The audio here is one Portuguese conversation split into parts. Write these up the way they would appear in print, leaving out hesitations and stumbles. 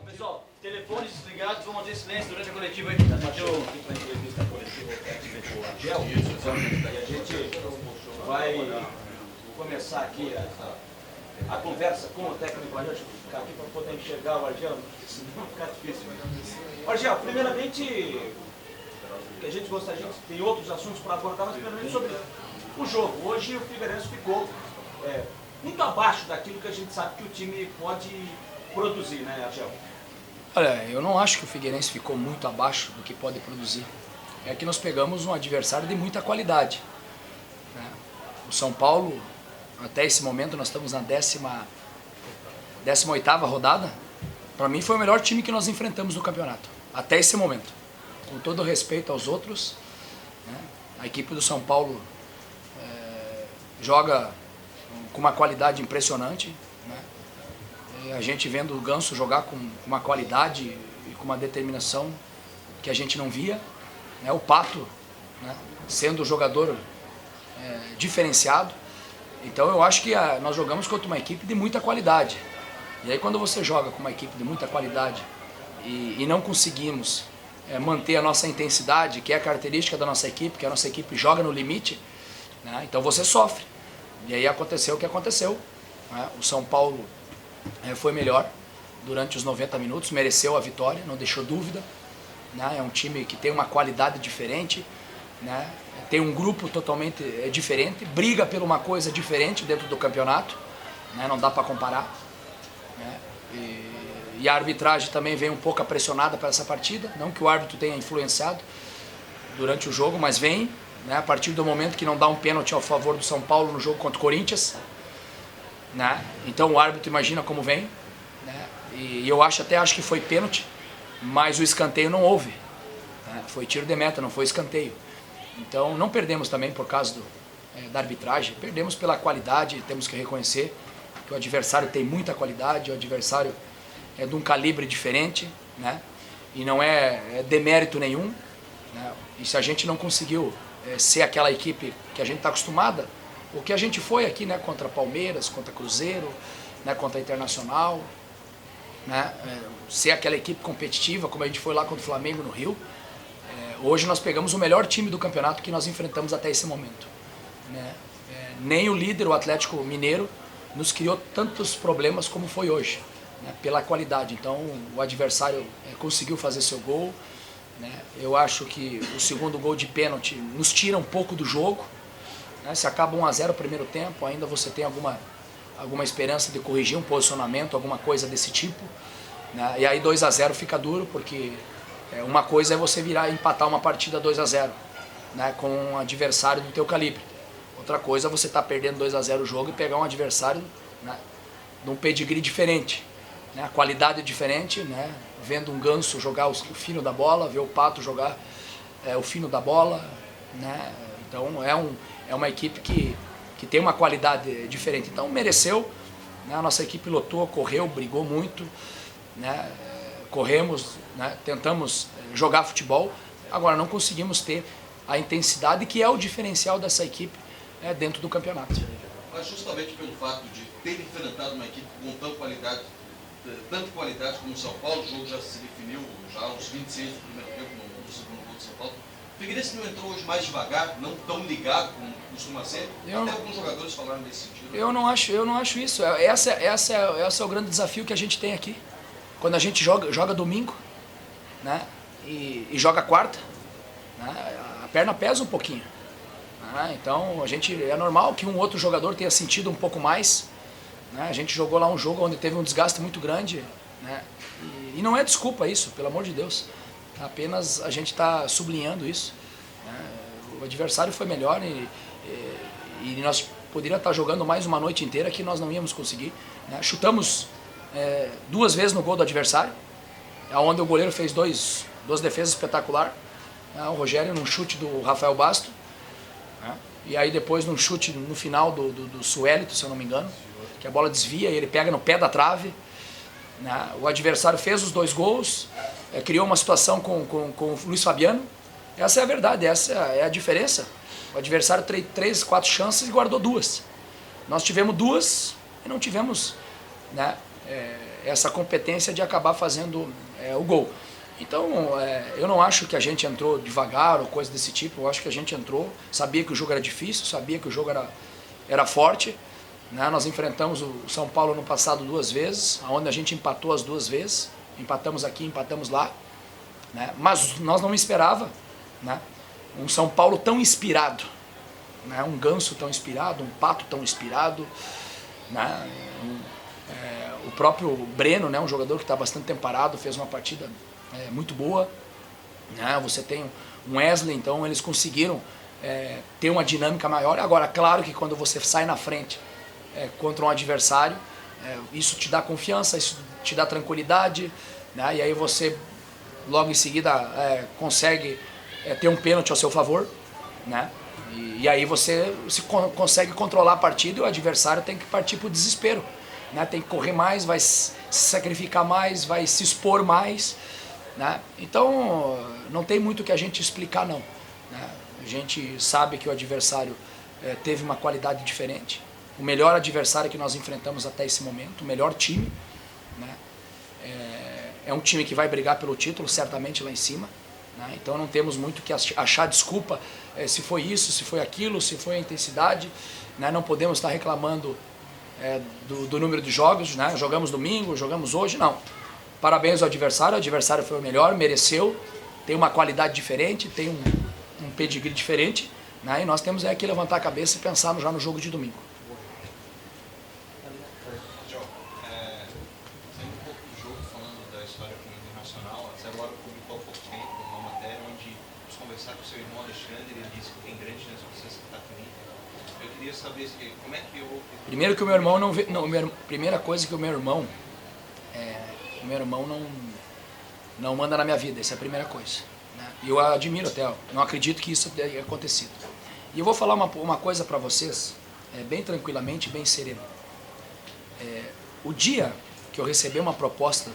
Pessoal, telefones desligados, vamos manter silêncio durante a coletiva aí. A gente a entrevista coletiva com o Argel, e a gente vai começar aqui a conversa com o técnico Argel. Deixa eu ficar aqui para poder enxergar o Argel, senão fica difícil. Argel, primeiramente, que a gente gostaria, tem outros assuntos para abordar, mas primeiramente sobre o jogo. Hoje o Figueirense ficou muito abaixo daquilo que a gente sabe que o time pode produzir, né, Argel? Olha, eu não acho que o Figueirense ficou muito abaixo do que pode produzir. É que nós pegamos um adversário de muita qualidade, né? O São Paulo, até esse momento, nós estamos na 18ª rodada. Para mim foi o melhor time que nós enfrentamos no campeonato, até esse momento. Com todo respeito aos outros, né? A equipe do São Paulo joga com uma qualidade impressionante, né? A gente vendo o Ganso jogar com uma qualidade e com uma determinação que a gente não via, né? O Pato, né, sendo um jogador diferenciado. Então eu acho que nós jogamos contra uma equipe de muita qualidade. E aí quando você joga com uma equipe de muita qualidade e não conseguimos manter a nossa intensidade, que é a característica da nossa equipe, que a nossa equipe joga no limite, né, então você sofre. E aí aconteceu o que aconteceu, né? O São Paulo foi melhor durante os 90 minutos, mereceu a vitória, não deixou dúvida, né? É um time que tem uma qualidade diferente, né? Tem um grupo totalmente diferente, briga por uma coisa diferente dentro do campeonato, né? Não dá para comparar, né? E a arbitragem também vem um pouco pressionada para essa partida, não que o árbitro tenha influenciado durante o jogo, mas vem, né? A partir do momento que não dá um pênalti ao favor do São Paulo no jogo contra o Corinthians, né? Então o árbitro imagina como vem, né? E eu acho que foi pênalti, mas o escanteio não houve, né? Foi tiro de meta, não foi escanteio. Então não perdemos também por causa da arbitragem, perdemos pela qualidade. Temos que reconhecer que o adversário tem muita qualidade, o adversário é de um calibre diferente, né? E não é demérito nenhum, né? E se a gente não conseguiu ser aquela equipe que a gente está acostumada, o que a gente foi aqui, né, contra Palmeiras, contra Cruzeiro, né, contra Internacional, né, ser aquela equipe competitiva, como a gente foi lá contra o Flamengo no Rio. Hoje nós pegamos o melhor time do campeonato que nós enfrentamos até esse momento, né? Nem o líder, o Atlético Mineiro, nos criou tantos problemas como foi hoje, né, pela qualidade. Então o adversário conseguiu fazer seu gol, né? Eu acho que o segundo gol de pênalti nos tira um pouco do jogo, né? Se acaba 1-0 o primeiro tempo, ainda você tem alguma esperança de corrigir um posicionamento, alguma coisa desse tipo, né? E aí 2-0 fica duro, porque uma coisa é você virar e empatar uma partida 2-0, né, com um adversário do teu calibre. Outra coisa é você estar perdendo 2-0 o jogo e pegar um adversário, né, de um pedigree diferente, né, a qualidade é diferente, né, vendo um Ganso jogar o fino da bola, ver o Pato jogar o fino da bola, né. Então é uma equipe que tem uma qualidade diferente. Então mereceu, né, a nossa equipe lutou, correu, brigou muito, né, corremos, né, tentamos jogar futebol. Agora não conseguimos ter a intensidade que é o diferencial dessa equipe dentro do campeonato. Mas justamente pelo fato de ter enfrentado uma equipe com tanta qualidade como o São Paulo, o jogo já se definiu já aos 26 do primeiro tempo no segundo gol do São Paulo. O Figueirense não entrou hoje mais devagar, não tão ligado como costuma ser? Até alguns jogadores falaram nesse sentido. Eu não acho isso. Esse é o grande desafio que a gente tem aqui. Quando a gente joga domingo, né, e joga quarta, né, a perna pesa um pouquinho, né? Então é normal que um outro jogador tenha sentido um pouco mais, né? A gente jogou lá um jogo onde teve um desgaste muito grande, né? E não é desculpa isso, pelo amor de Deus. Apenas a gente está sublinhando isso, né? O adversário foi melhor e nós poderíamos estar jogando mais uma noite inteira que nós não íamos conseguir, né? Chutamos 2 vezes no gol do adversário, onde o goleiro fez duas defesas espetaculares, né? O Rogério num chute do Rafael Basto, né? E aí depois num chute no final do Suelito, se eu não me engano, que a bola desvia e ele pega no pé da trave, né? O adversário fez os 2 gols, criou uma situação com o Luiz Fabiano. Essa é a verdade, essa é a diferença. O adversário teve 3, 4 chances e guardou 2. Nós tivemos 2 e não tivemos, né, essa competência de acabar fazendo o gol. Então, eu não acho que a gente entrou devagar ou coisa desse tipo. Eu acho que a gente entrou, sabia que o jogo era difícil, sabia que o jogo era forte. Né? Nós enfrentamos o São Paulo no passado 2 vezes, onde a gente empatou as 2 vezes. Empatamos aqui, empatamos lá. Né? Mas nós não esperava, né, um São Paulo tão inspirado. Né? Um Ganso tão inspirado, um Pato tão inspirado. Né? O próprio Breno, né, um jogador que está bastante tempo parado, fez uma partida muito boa. Né? Você tem um Wesley, então eles conseguiram ter uma dinâmica maior. Agora, claro que quando você sai na frente contra um adversário, isso te dá confiança, isso te dá tranquilidade, né? E aí você logo em seguida consegue ter um pênalti ao seu favor, né? E aí você consegue controlar a partida e o adversário tem que partir para o desespero, né? Tem que correr mais, vai se sacrificar mais, vai se expor mais, né? Então não tem muito o que a gente explicar não, né? A gente sabe que o adversário teve uma qualidade diferente, o melhor adversário que nós enfrentamos até esse momento, o melhor time, né? É um time que vai brigar pelo título certamente lá em cima, né? Então não temos muito que achar desculpa se foi isso, se foi aquilo, se foi a intensidade, né? Não podemos estar reclamando do número de jogos, né? Jogamos domingo, jogamos hoje, não. Parabéns ao adversário, o adversário foi o melhor, mereceu, tem uma qualidade diferente, tem um pedigree diferente, né? E nós temos que levantar a cabeça e pensar já no jogo de domingo. Saber como é que eu... Primeiro que o meu irmão não vê, primeira coisa que o meu irmão não manda na minha vida, essa é a primeira coisa, né? E eu admiro até, não acredito que isso tenha acontecido. E eu vou falar uma coisa para vocês, bem tranquilamente, bem sereno. O dia que eu receber uma proposta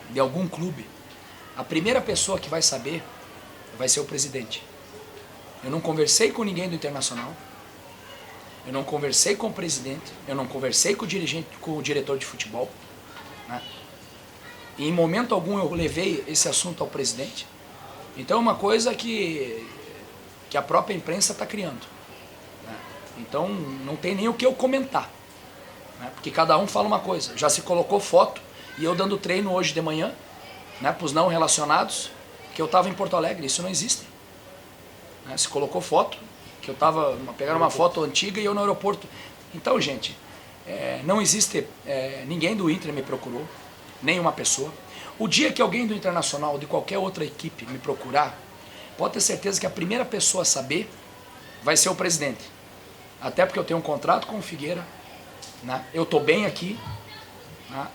de algum clube, a primeira pessoa que vai saber vai ser o presidente. Eu não conversei com ninguém do Internacional, eu não conversei com o presidente, eu não conversei com o dirigente, com o diretor de futebol, né? E em momento algum eu levei esse assunto ao presidente. Então é uma coisa que a própria imprensa está criando, né? Então não tem nem o que eu comentar, né? Porque cada um fala uma coisa. Já se colocou foto e eu dando treino hoje de manhã, né, para os não relacionados, que eu estava em Porto Alegre. Isso não existe, né? Se colocou foto que eu estava, pegaram uma foto antiga e eu no aeroporto. Então, gente, não existe, ninguém do Inter me procurou, nenhuma pessoa. O dia que alguém do Internacional ou de qualquer outra equipe me procurar, pode ter certeza que a primeira pessoa a saber vai ser o presidente. Até porque eu tenho um contrato com o Figueira, né? Eu estou bem aqui, né?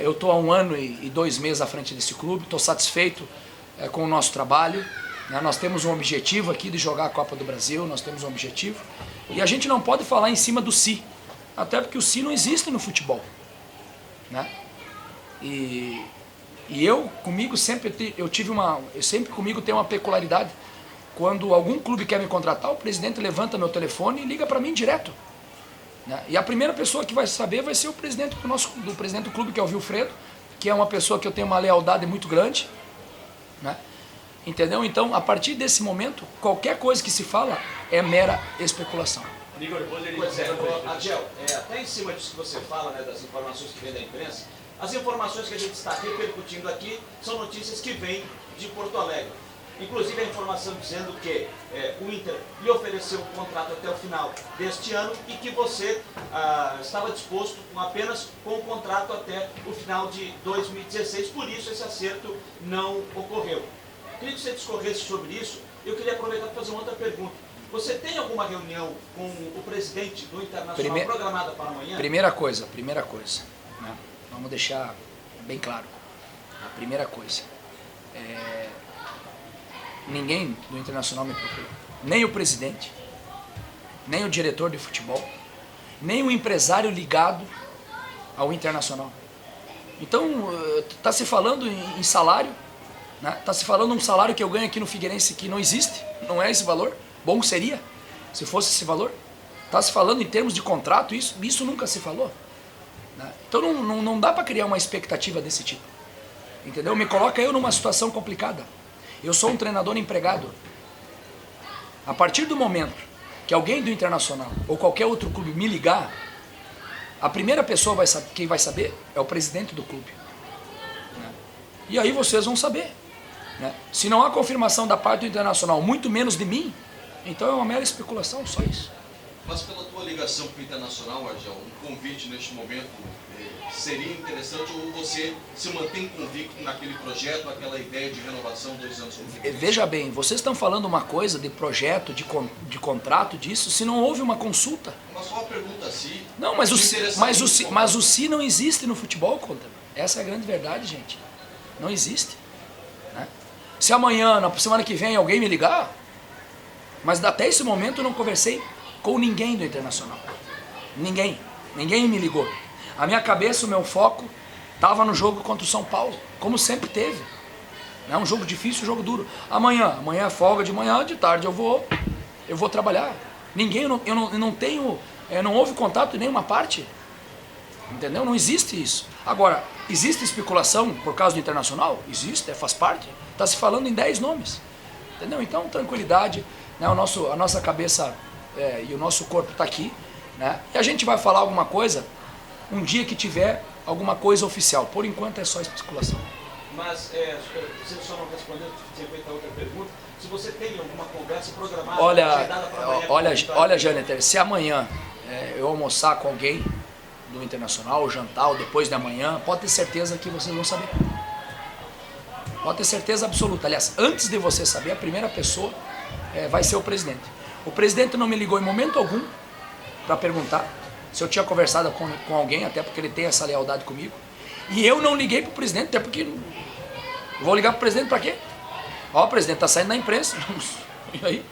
Eu estou há 1 ano e 2 meses à frente desse clube, estou satisfeito com o nosso trabalho. Nós temos um objetivo aqui de jogar a Copa do Brasil, nós temos um objetivo. E a gente não pode falar em cima do si, até porque o si não existe no futebol, né? E eu, comigo, sempre comigo tem uma peculiaridade. Quando algum clube quer me contratar, o presidente levanta meu telefone e liga para mim direto, né? E a primeira pessoa que vai saber vai ser o presidente do presidente do clube, que é o Wilfredo, que é uma pessoa que eu tenho uma lealdade muito grande, né? Entendeu? Então, a partir desse momento, qualquer coisa que se fala é mera especulação. Pois é, Adiel, até em cima disso que você fala, né, das informações que vêm da imprensa, as informações que a gente está repercutindo aqui são notícias que vêm de Porto Alegre. Inclusive a informação dizendo que o Inter lhe ofereceu um contrato até o final deste ano e que você estava disposto apenas com o contrato até o final de 2016, por isso esse acerto não ocorreu. Queria que você discorresse sobre isso. Eu queria aproveitar para fazer uma outra pergunta. Você tem alguma reunião com o presidente do Internacional programada para amanhã? Primeira coisa, né? Vamos deixar bem claro. A primeira coisa, ninguém do Internacional me procurou. Nem o presidente, nem o diretor de futebol, nem o empresário ligado ao Internacional. Então, está se falando em salário, né? Está se falando um salário que eu ganho aqui no Figueirense que não existe, não é esse valor. Bom seria se fosse esse valor. Está se falando em termos de contrato, isso nunca se falou. né? Então não dá para criar uma expectativa desse tipo. Entendeu? Me coloca eu numa situação complicada. Eu sou um treinador empregado. A partir do momento que alguém do Internacional ou qualquer outro clube me ligar, a primeira pessoa quem vai saber é o presidente do clube. Né? E aí vocês vão saber. Né? Se não há confirmação da parte do Internacional, muito menos de mim, então é uma mera especulação, só isso. Mas pela tua ligação com o Internacional, Argel, um convite neste momento seria interessante, ou você se mantém convicto naquele projeto, naquela ideia de renovação 2 anos? Veja bem, vocês estão falando uma coisa de projeto, de contrato, disso, se não houve uma consulta. Mas só uma pergunta assim. Não, mas o se não existe no futebol, conta. Essa é a grande verdade, gente. Não existe. Né? Se amanhã, na semana que vem, alguém me ligar, mas até esse momento eu não conversei com ninguém do Internacional. Ninguém me ligou. A minha cabeça, o meu foco estava no jogo contra o São Paulo, como sempre teve. É um jogo difícil, um jogo duro. Amanhã é folga de manhã, de tarde eu vou trabalhar. Não houve contato em nenhuma parte. Entendeu? Não existe isso. Agora, existe especulação por causa do Internacional? Existe, faz parte. Está se falando em 10 nomes. Entendeu? Então, tranquilidade, né? A nossa cabeça e o nosso corpo está aqui, né? E a gente vai falar alguma coisa um dia que tiver alguma coisa oficial. Por enquanto é só especulação. Mas, você só não respondeu, tinha feito a outra pergunta, se você tem alguma conversa programada, agendada para amanhã. Olha, Jâniter, se amanhã eu almoçar com alguém do Internacional, ou jantar, ou depois de amanhã, pode ter certeza que vocês vão saber. Pode ter certeza absoluta. Aliás, antes de você saber, a primeira pessoa vai ser o presidente. O presidente não me ligou em momento algum para perguntar se eu tinha conversado com alguém, até porque ele tem essa lealdade comigo. E eu não liguei para o presidente, até porque... Vou ligar para o presidente para quê? Ó, o presidente está saindo na imprensa. E aí?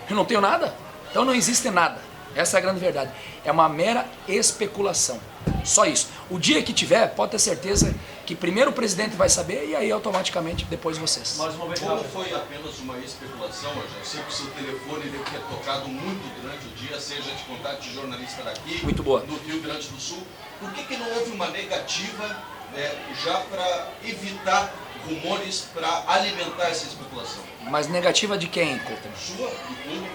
Eu não tenho nada. Então não existe nada. Essa é a grande verdade. É uma mera especulação. Só isso. O dia que tiver, pode ter certeza que primeiro o presidente vai saber e aí automaticamente depois vocês. Como foi apenas uma especulação, eu sei que o seu telefone deve ter tocado muito durante o dia, seja de contato de jornalista daqui, muito boa, no Rio Grande do Sul. Por que não houve uma negativa já para evitar rumores, para alimentar essa especulação? Mas negativa de quem, Coutinho? Sua, do clube.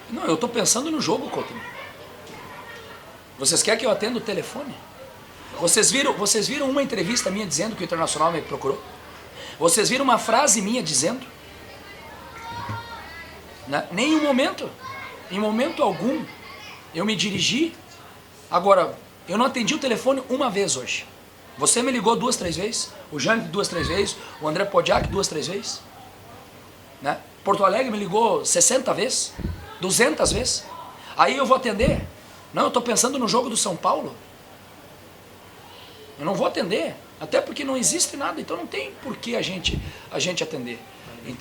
Não, eu estou pensando no jogo, Coutinho. Vocês querem que eu atenda o telefone? Vocês viram uma entrevista minha dizendo que o Internacional me procurou? Vocês viram uma frase minha dizendo? Né? Nem em momento algum, eu me dirigi. Agora, eu não atendi o telefone uma vez hoje. Você me ligou 2, 3 vezes, o Jânio 2, 3 vezes, o André Podiak 2, 3 vezes. Né? Porto Alegre me ligou 60 vezes, 200 vezes. Aí eu vou atender? Não, eu estou pensando no jogo do São Paulo. Eu não vou atender, até porque não existe nada, então não tem por que a gente atender.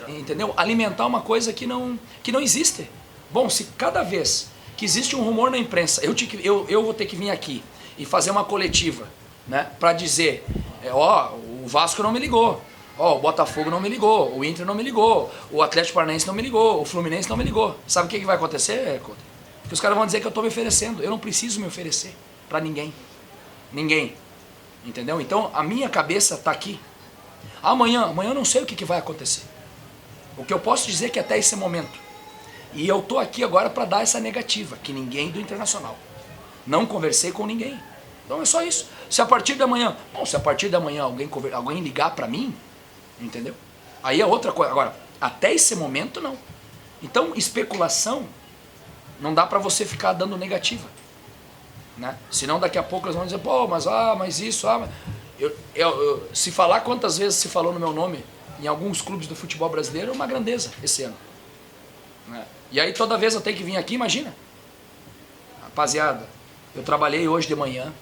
Entendeu? Alimentar uma coisa que não existe. Bom, se cada vez que existe um rumor na imprensa, eu vou ter que vir aqui e fazer uma coletiva, né, para dizer, o Vasco não me ligou, o Botafogo não me ligou, o Inter não me ligou, o Atlético Paranaense não me ligou, o Fluminense não me ligou. Sabe o que vai acontecer, Couto? Que os caras vão dizer que eu estou me oferecendo. Eu não preciso me oferecer para ninguém. Ninguém. Entendeu? Então a minha cabeça está aqui. Amanhã eu não sei o que vai acontecer. O que eu posso dizer é que até esse momento, e eu estou aqui agora para dar essa negativa, que ninguém do Internacional. Não conversei com ninguém. Então é só isso. Se a partir da manhã, alguém ligar para mim, entendeu? Aí é outra coisa. Agora, até esse momento não. Então especulação não dá para você ficar dando negativa. Né? Senão daqui a pouco eles vão dizer, mas isso, se falar quantas vezes se falou no meu nome em alguns clubes do futebol brasileiro, é uma grandeza esse ano. Né? E aí toda vez eu tenho que vir aqui, imagina. Rapaziada, eu trabalhei hoje de manhã,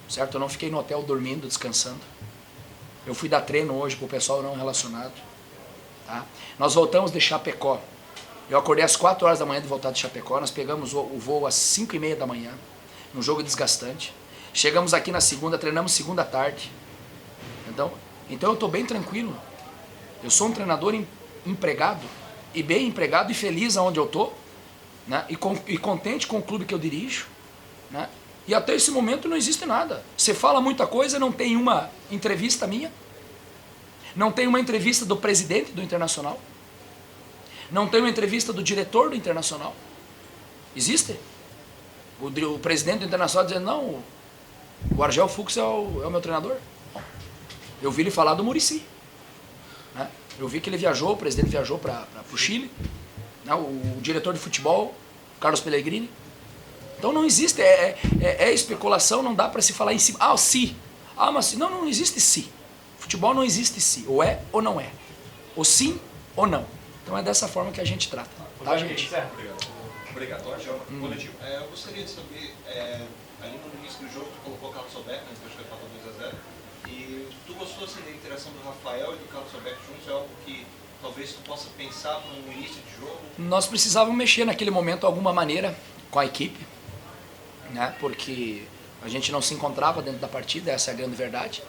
certo? Eu não fiquei no hotel dormindo, descansando. Eu fui dar treino hoje pro pessoal não relacionado. Tá? Nós voltamos de Chapecó. Eu acordei às 4 horas da manhã de voltar de Chapecó, nós pegamos o voo às 5h30 da manhã. Um jogo desgastante. Chegamos aqui na segunda, treinamos segunda tarde. Então eu estou bem tranquilo. Eu sou um treinador empregado, e bem empregado e feliz aonde eu estou, né? E contente com o clube que eu dirijo, né? E até esse momento não existe nada. Você fala muita coisa, não tem uma entrevista minha, não tem uma entrevista do presidente do Internacional, não tem uma entrevista do diretor do Internacional. Existe? O presidente do Internacional dizendo, não, o Argel Fuchs é o meu treinador. Eu vi ele falar do Muricy. Né? Eu vi que ele viajou, o presidente viajou para o Chile. Né? O diretor de futebol, Carlos Pellegrini. Então não existe, é especulação, não dá para se falar em cima. Ah, se. Ah, mas não, não existe se. Futebol não existe se. Ou é ou não é. Ou sim ou não. Então é dessa forma que a gente trata. Tá, gente? Obrigado. Argel, coletivo. Eu gostaria de saber, ali no início do jogo, tu colocou o Carlos Alberto, né, depois que estava 2-0, e tu gostou assim, da interação do Rafael e do Carlos Alberto juntos? É algo que talvez tu possa pensar no início de jogo? Nós precisávamos mexer naquele momento de alguma maneira com a equipe, né? Porque a gente não se encontrava dentro da partida, essa é a grande verdade.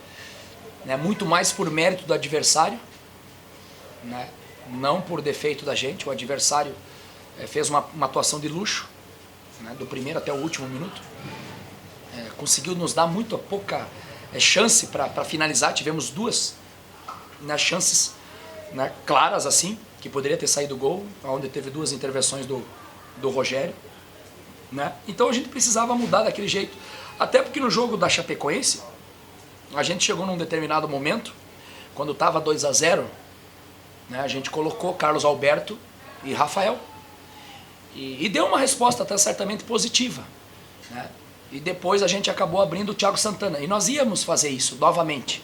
Né? Muito mais por mérito do adversário, né? Não por defeito da gente. O adversário fez uma atuação de luxo, né? Do primeiro até o último minuto. Conseguiu nos dar muito pouca chance para finalizar. Tivemos duas, né, chances, né, claras assim, que poderia ter saído gol, onde teve duas intervenções do Rogério. Né? Então a gente precisava mudar daquele jeito. Até porque no jogo da Chapecoense, a gente chegou num determinado momento, quando estava 2-0, né, a gente colocou Carlos Alberto e Rafael. E deu uma resposta até certamente positiva. Né? E depois a gente acabou abrindo o Thiago Santana. E nós íamos fazer isso novamente.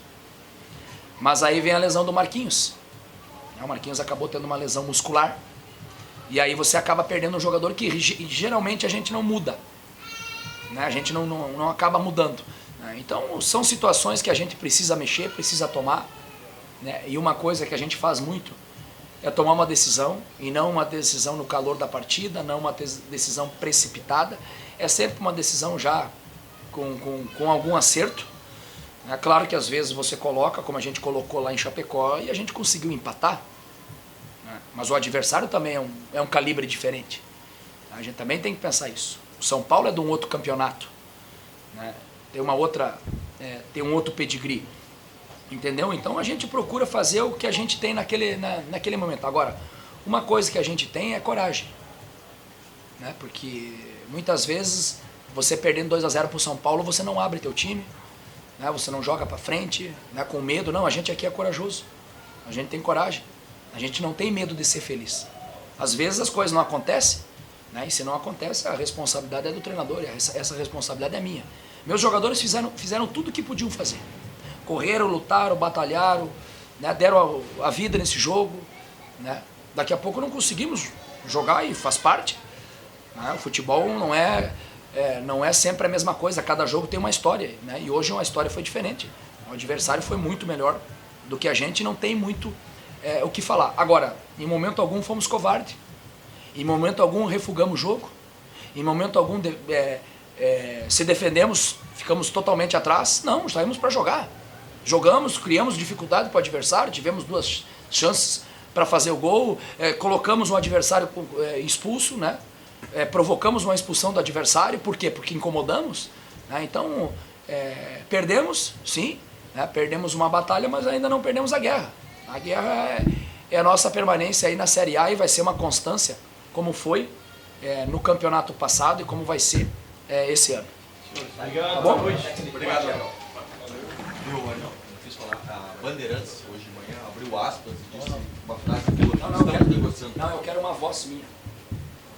Mas aí vem a lesão do Marquinhos. O Marquinhos acabou tendo uma lesão muscular. E aí você acaba perdendo um jogador que geralmente a gente não muda. Né? A gente não acaba mudando. Né? Então são situações que a gente precisa mexer, precisa tomar. Né? E uma coisa que a gente faz muito é tomar uma decisão, e não uma decisão no calor da partida, não uma decisão precipitada. É sempre uma decisão já com algum acerto. É claro que às vezes você coloca, como a gente colocou lá em Chapecó, e a gente conseguiu empatar. Né? Mas o adversário também é um calibre diferente. A gente também tem que pensar isso. O São Paulo é de um outro campeonato. Né? Tem um outro pedigree. Entendeu? Então a gente procura fazer o que a gente tem naquele momento. Agora, uma coisa que a gente tem é coragem. Né? Porque muitas vezes você perdendo 2-0 para o São Paulo, você não abre teu time, né? Você não joga para frente, né? Com medo. Não, a gente aqui é corajoso. A gente tem coragem. A gente não tem medo de ser feliz. Às vezes as coisas não acontecem, né? E se não acontece, a responsabilidade é do treinador, e essa responsabilidade é minha. Meus jogadores fizeram tudo o que podiam fazer. Correram, lutaram, batalharam, né? Deram a vida nesse jogo. Né? Daqui a pouco não conseguimos jogar e faz parte. Né? O futebol não é sempre a mesma coisa, cada jogo tem uma história. Né? E hoje uma história foi diferente. O adversário foi muito melhor do que a gente, não tem muito o que falar. Agora, em momento algum fomos covardes. Em momento algum refugamos o jogo. Em momento algum se defendemos, ficamos totalmente atrás. Não, saímos para jogar. Jogamos, criamos dificuldade para o adversário, tivemos duas chances para fazer o gol, colocamos um adversário expulso, né? Provocamos uma expulsão do adversário. Por quê? Porque incomodamos. Né? Então, perdemos, sim, né? Perdemos uma batalha, mas ainda não perdemos a guerra. A guerra é a nossa permanência aí na Série A, e vai ser uma constância, como foi no campeonato passado e como vai ser esse ano. Obrigado, tá bom? boa noite. Obrigado, Argel. Viu, Argel? Eu fiz falar, a Bandeirantes hoje de manhã abriu aspas e disse uma frase que estamos negociando. Não, eu quero uma voz minha.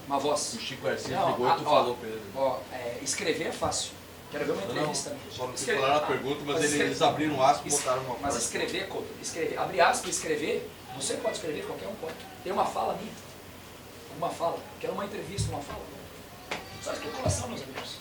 Uma voz. O Chico Garcia Não, ligou e tu falou pra ele. Escrever é fácil. Quero ver uma entrevista. Só não sei falar na pergunta, mas eles abriram aspas e botaram uma Mas frase. escrever, abrir aspas e escrever, você pode escrever, qualquer um pode. Tem uma fala minha. Uma fala. Quero uma entrevista, uma fala. Só especulação, meus amigos.